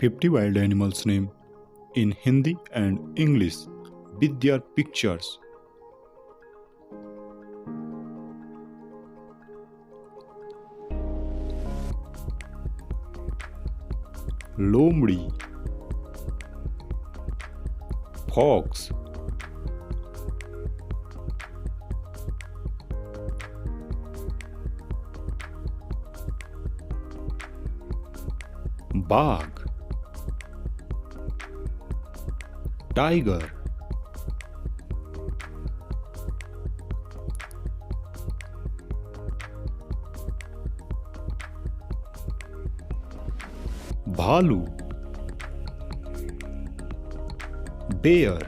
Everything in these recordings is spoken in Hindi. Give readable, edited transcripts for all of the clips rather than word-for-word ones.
50 wild animals name in Hindi and English with their pictures. Lomdi, fox, बाघ, टाइगर, भालू, बेयर,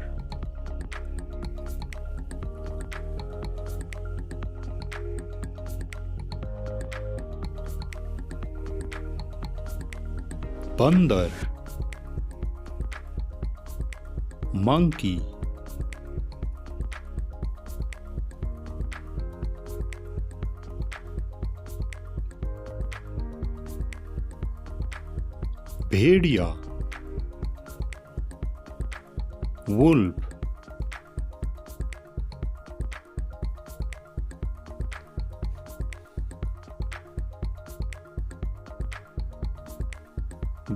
बंदर, monkey, भेड़िया, wolf,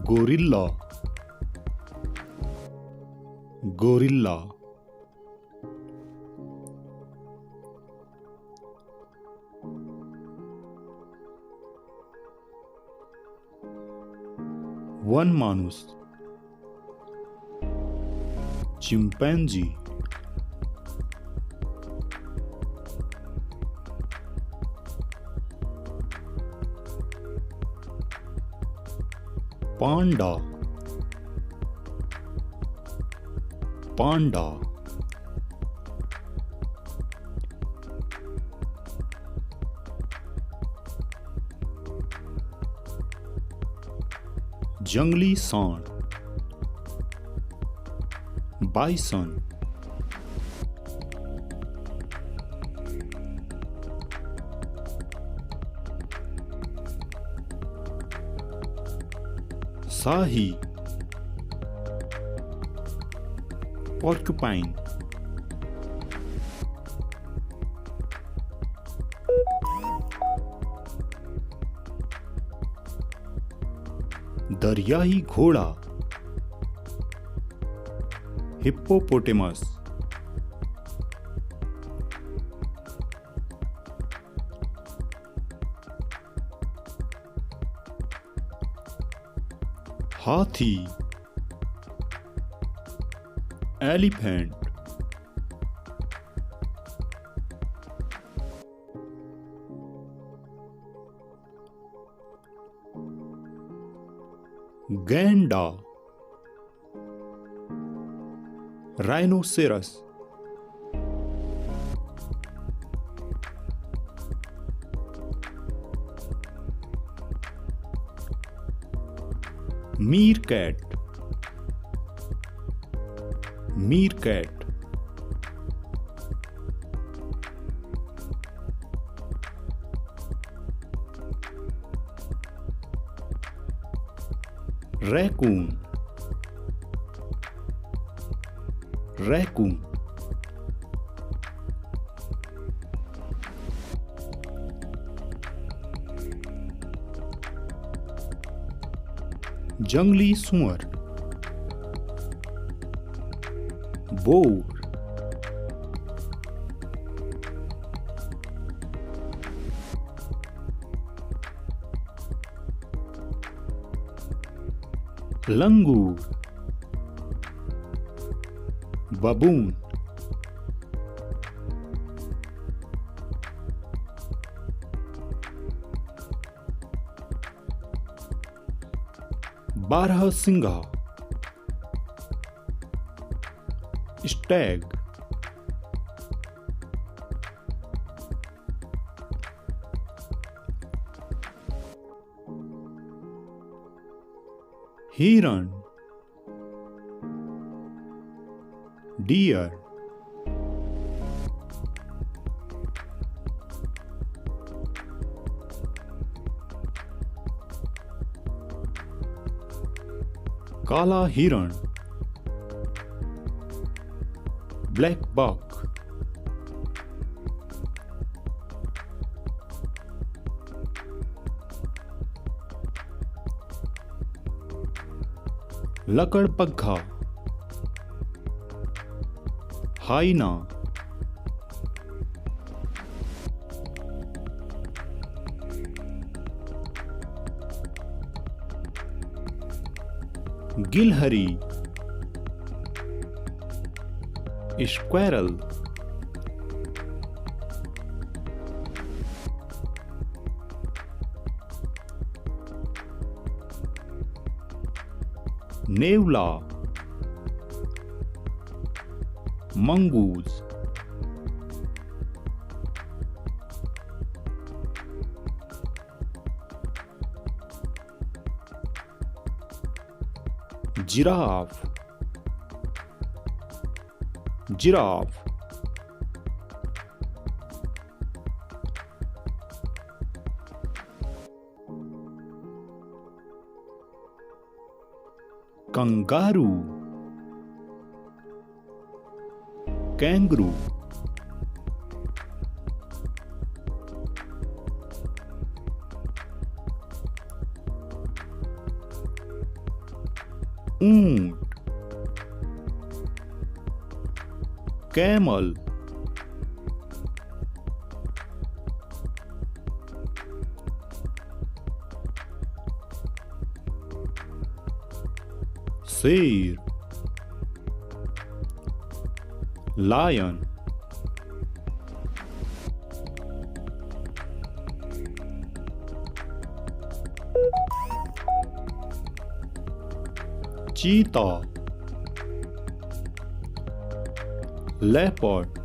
gorilla, gorilla, वन मानुस, chimpanzee, पांडा, पांडा, जंगली सांड, बाइसन, शाही, पोर्क्यूपाइन, दरियाई घोड़ा, हिप्पोपोटेमस, हाथी, एलिफेंट, गैंडा, rhinoceros, meerkat, meerkat, raccoon, raccoon, जंगली सुअर, बोर, लंगूर, बबून, बारहसिंगा, स्टैग, हिरण, डियर, काला हिरण, ब्लैक बक, लकड़पग्घा, हाइना, गिलहरी, स्क्वैरल, नेवला, mongoose, giraffe, giraffe, kangaroo, kangaroo, ऊंट, कैमल, शेर, लायन, चीता, लेपर्ड,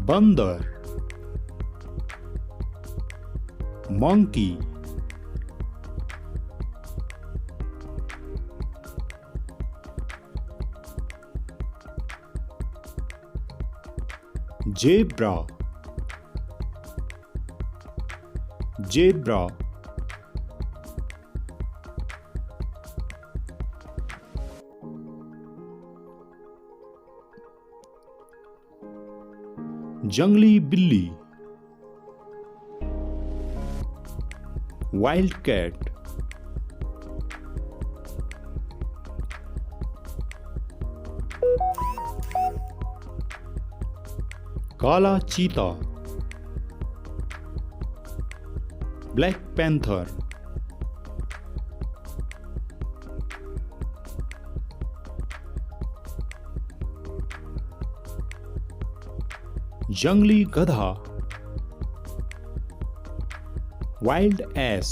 बंदर, मंकी, जेब्रा, जेब्रा, जंगली बिल्ली, वाइल्ड कैट, काला चीता, ब्लैक पैंथर, जंगली गधा, वाइल्ड एस,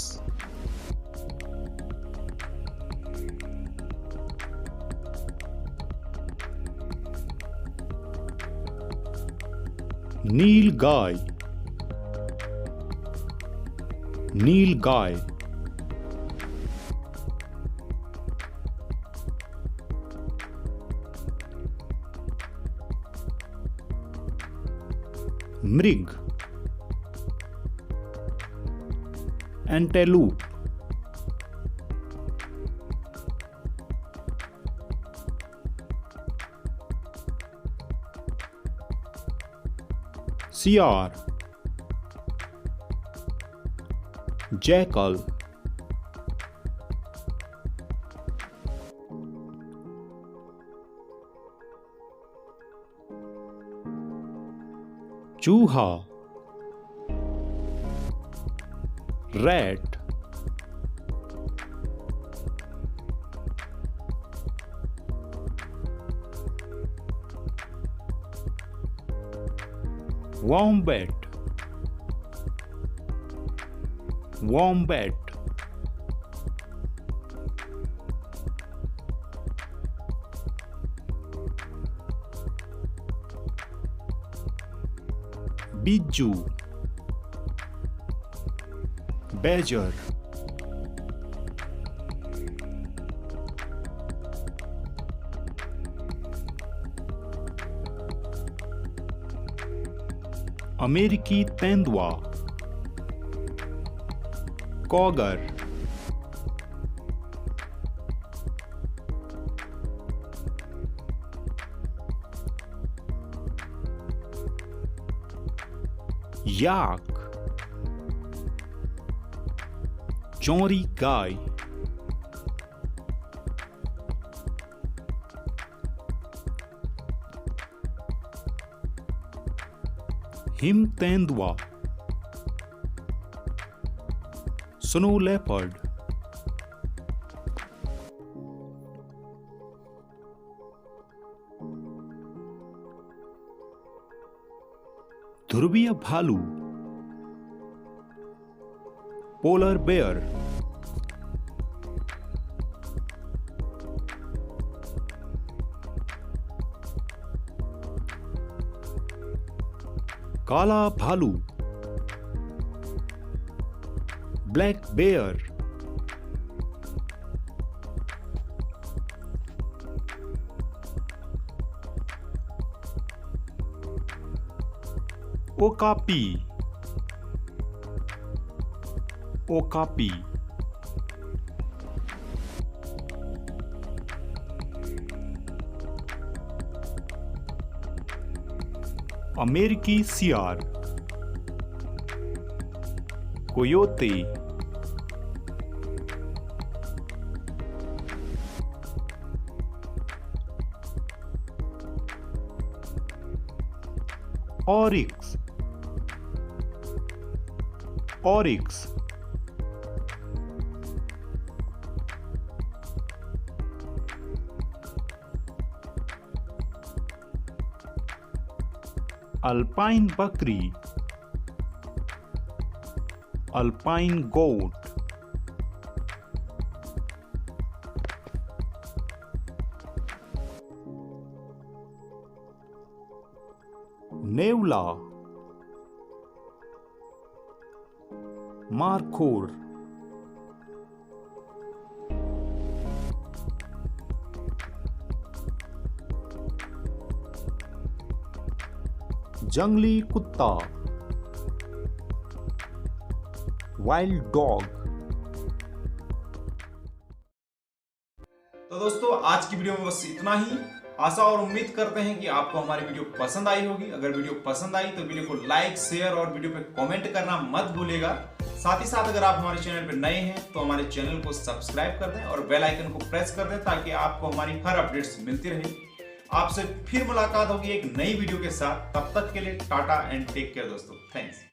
नील गाय, नील गाय, मृग, एंटेलूप, सियार, जैकल, चूहा, रैट, वॉम्बैट, वॉम्बैट, बिज्जू, बैजर, अमेरिकी तेंदुआ, कॉगर, याक, चौरी गाय, हिम तेंदुआ, स्नो लेपर्ड, ध्रुवीय भालू, पोलर बेयर, काला भालू, ब्लैक बेयर, ओकापी, ओकापी, अमेरिकी सियार, कोयोते, ऑरिक्स, ऑरिक्स, अल्पाइन बकरी, अल्पाइन गोट, नेवला, मार्खोर, जंगली कुत्ता, वाइल्ड डॉग। तो दोस्तों आज की वीडियो में बस इतना ही। आशा और उम्मीद करते हैं कि आपको हमारी वीडियो पसंद आई होगी। अगर वीडियो पसंद आई तो वीडियो को लाइक, शेयर और वीडियो पे कमेंट करना मत भूलिएगा। साथ ही साथ अगर आप हमारे चैनल पर नए हैं तो हमारे चैनल को सब्सक्राइब कर दें और बेल आइकन को प्रेस कर दें ताकि आपको हमारी हर अपडेट्स मिलती रहे। आपसे फिर मुलाकात होगी एक नई वीडियो के साथ। तब तक के लिए टाटा एंड टेक केयर दोस्तों। थैंक्स।